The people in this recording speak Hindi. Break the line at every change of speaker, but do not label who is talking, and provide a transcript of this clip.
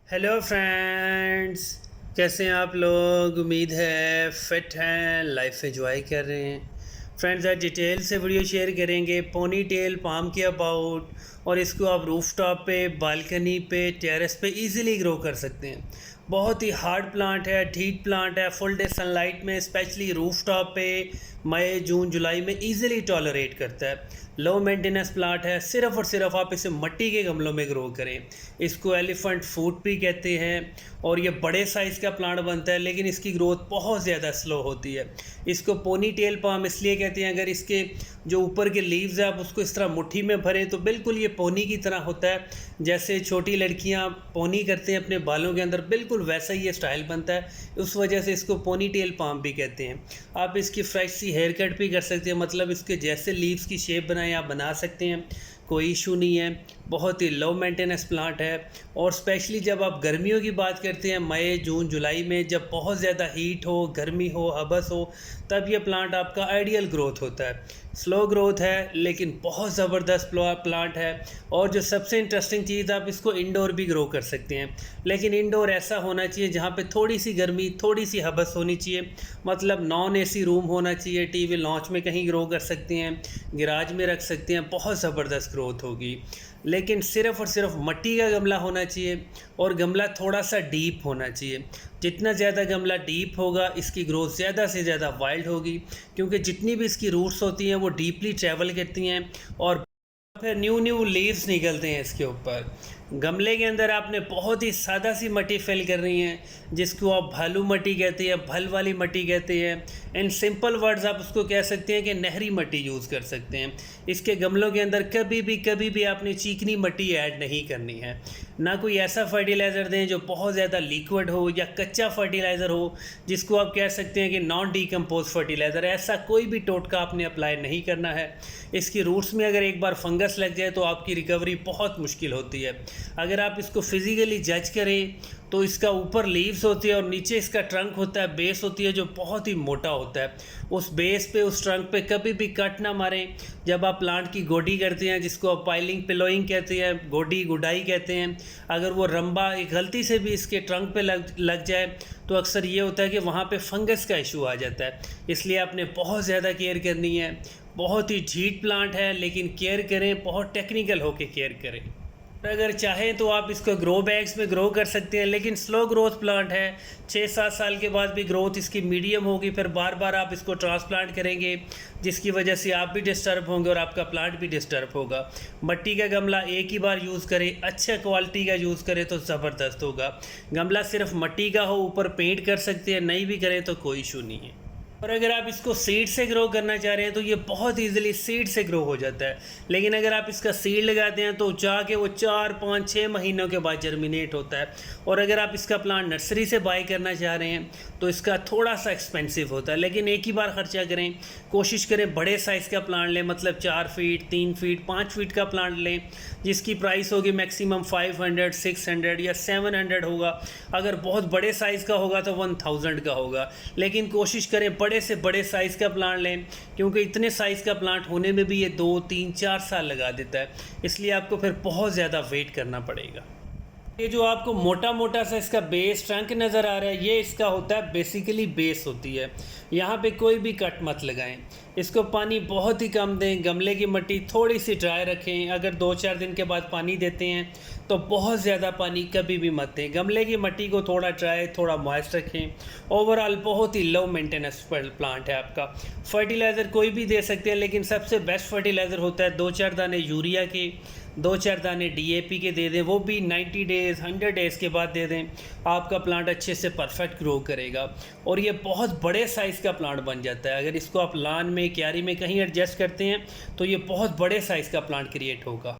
हेलो फ्रेंड्स, कैसे हैं आप लोग। उम्मीद है फिट हैं, लाइफ एंजॉय कर रहे हैं। फ्रेंड्स, आज डिटेल से वीडियो शेयर करेंगे पोनी टेल पाम के अबाउट, और इसको आप रूफ टॉप पे, बालकनी पे, टेरेस पे इजीली ग्रो कर सकते हैं। बहुत ही हार्ड प्लांट है, हीट प्लांट है, फुल डे सनलाइट में स्पेशली रूफ टॉप पे मई जून जुलाई में इजीली टॉलरेट करता है। लो मेंटेनेंस प्लांट है, सिर्फ और सिर्फ आप इसे मिट्टी के गमलों में ग्रो करें। इसको एलिफेंट फूड भी कहते हैं, और ये बड़े साइज़ का प्लांट बनता है, लेकिन इसकी ग्रोथ बहुत ज़्यादा स्लो होती है। इसको पोनी टेल पाम इसलिए कहते हैं, अगर इसके जो ऊपर के लीव्स हैं आप उसको इस तरह मुट्ठी में भरें तो बिल्कुल ये पोनी की तरह होता है। जैसे छोटी लड़कियां पोनी करते हैं अपने बालों के अंदर, बिल्कुल वैसा ही ये स्टाइल बनता है। उस वजह से इसको पोनी टेल पाम भी कहते हैं। आप इसकी फ्रेश सी हेयर कट भी कर सकते हैं, मतलब इसके जैसे लीव्स की शेप बनाएं आप बना सकते हैं, कोई इशू नहीं है। बहुत ही लो मेंटेनेंस प्लांट है, और स्पेशली जब आप गर्मियों की बात करते हैं मई जून जुलाई में, जब बहुत ज़्यादा हीट हो, गर्मी हो, हबस हो, तब ये प्लांट आपका आइडियल ग्रोथ होता है। स्लो ग्रोथ है लेकिन बहुत ज़बरदस्त प्लांट है। और जो सबसे इंटरेस्टिंग चीज़, आप इसको इंडोर भी ग्रो कर सकते हैं, लेकिन इंडोर ऐसा होना चाहिए जहाँ पे थोड़ी सी गर्मी, थोड़ी सी हबस होनी चाहिए। मतलब नॉन एसी रूम होना चाहिए। टीवी लॉन्च में कहीं ग्रो कर सकते हैं, गैराज में रख सकते हैं, बहुत ज़बरदस्त ग्रोथ होगी। लेकिन सिर्फ़ और सिर्फ मिट्टी का गमला होना चाहिए, और गमला थोड़ा सा डीप होना चाहिए। जितना ज़्यादा गमला डीप होगा, इसकी ग्रोथ ज़्यादा से ज़्यादा वाइल्ड होगी, क्योंकि जितनी भी इसकी रूट्स होती हैं वो डीपली ट्रैवल करती हैं, और फिर न्यू न्यू लीव्स निकलते हैं इसके ऊपर। गमले के अंदर आपने बहुत ही सादा सी मिट्टी फिल कर रही है, जिसको आप भालू मिट्टी कहते हैं, भल वाली मिट्टी कहते हैं। इन सिंपल वर्ड्स आप उसको कह सकते हैं कि नहरी मिट्टी यूज़ कर सकते हैं। इसके गमलों के अंदर कभी भी आपने चीकनी मिट्टी ऐड नहीं करनी है। ना कोई ऐसा फर्टिलाइज़र दें जो बहुत ज़्यादा लिक्विड हो, या कच्चा फर्टिलाइज़र हो जिसको आप कह सकते हैं कि नॉन डीकम्पोज फर्टिलाइज़र। ऐसा कोई भी टोटका आपने अप्लाई नहीं करना है। इसकी रूट्स में अगर एक बार फंगस लग जाए तो आपकी रिकवरी बहुत मुश्किल होती है। अगर आप इसको फिज़िकली जज करें तो इसका ऊपर लीव्स होती है और नीचे इसका ट्रंक होता है, बेस होती है जो बहुत ही मोटा होता है। उस बेस पे, उस ट्रंक पे कभी भी कट ना मारें। जब आप प्लांट की गोडी करते हैं, जिसको आप पाइलिंग पिलोइंग कहते हैं, गोडी गुडाई कहते हैं, अगर वो रंबा एक गलती से भी इसके ट्रंक पे लग जाए तो अक्सर ये होता है कि वहाँ पे फंगस का इशू आ जाता है। इसलिए आपने बहुत ज़्यादा केयर करनी है। बहुत ही हीट प्लांट है, लेकिन केयर करें, बहुत टेक्निकल होके केयर करें। अगर चाहें तो आप इसको ग्रो बैग्स में ग्रो कर सकते हैं, लेकिन स्लो ग्रोथ प्लांट है। 6-7 साल के बाद भी ग्रोथ इसकी मीडियम होगी, फिर बार बार आप इसको ट्रांसप्लांट करेंगे, जिसकी वजह से आप भी डिस्टर्ब होंगे और आपका प्लांट भी डिस्टर्ब होगा। मिट्टी का गमला एक ही बार यूज़ करें, अच्छे क्वालिटी का यूज़ करें तो ज़बरदस्त होगा। गमला सिर्फ मिट्टी का हो, ऊपर पेंट कर सकते हैं, नहीं भी करें तो कोई इशू नहीं है। और अगर आप इसको सीड से ग्रो करना चाह रहे हैं तो ये बहुत इजीली सीड से ग्रो हो जाता है, लेकिन अगर आप इसका सीड लगाते हैं तो जाके वो 4-5-6 महीनों के बाद जर्मिनेट होता है। और अगर आप इसका प्लांट नर्सरी से बाय करना चाह रहे हैं तो इसका थोड़ा सा एक्सपेंसिव होता है, लेकिन एक ही बार खर्चा करें। कोशिश करें बड़े साइज़ का प्लांट लें, मतलब 4 फीट, 3 फीट, 5 फीट का प्लांट लें, जिसकी प्राइस होगी मैक्सिमम 500, 600 या 700 होगा। अगर बहुत बड़े साइज़ का होगा तो 1000 का होगा, लेकिन कोशिश करें बड़े से बड़े साइज़ का प्लांट लें, क्योंकि इतने साइज़ का प्लांट होने में भी ये 2-3-4 साल लगा देता है। इसलिए आपको फिर बहुत ज़्यादा वेट करना पड़ेगा। ये जो आपको मोटा मोटा सा इसका बेस ट्रंक नज़र आ रहा है, ये इसका होता है बेसिकली बेस होती है। यहाँ पे कोई भी कट मत लगाएं। इसको पानी बहुत ही कम दें। गमले की मिट्टी थोड़ी सी ड्राई रखें। अगर 2-4 दिन के बाद पानी देते हैं तो बहुत ज़्यादा पानी कभी भी मत दें। गमले की मिट्टी को थोड़ा ड्राई, थोड़ा मॉइस्ट रखें। ओवरऑल बहुत ही लो मेंटेनेंस प्लांट है आपका। फर्टिलाइज़र कोई भी दे सकते हैं, लेकिन सबसे बेस्ट फर्टिलाइज़र होता है 2-4 दाने यूरिया के, 2-4 दाने डीएपी के दे दें, वो भी 90 डेज़ 100 डेज़ के बाद दे दें। आपका प्लांट अच्छे से परफेक्ट ग्रो करेगा, और ये बहुत बड़े साइज़ का प्लांट बन जाता है। अगर इसको आप लान में, क्यारी में कहीं एडजस्ट करते हैं तो ये बहुत बड़े साइज़ का प्लांट क्रिएट होगा।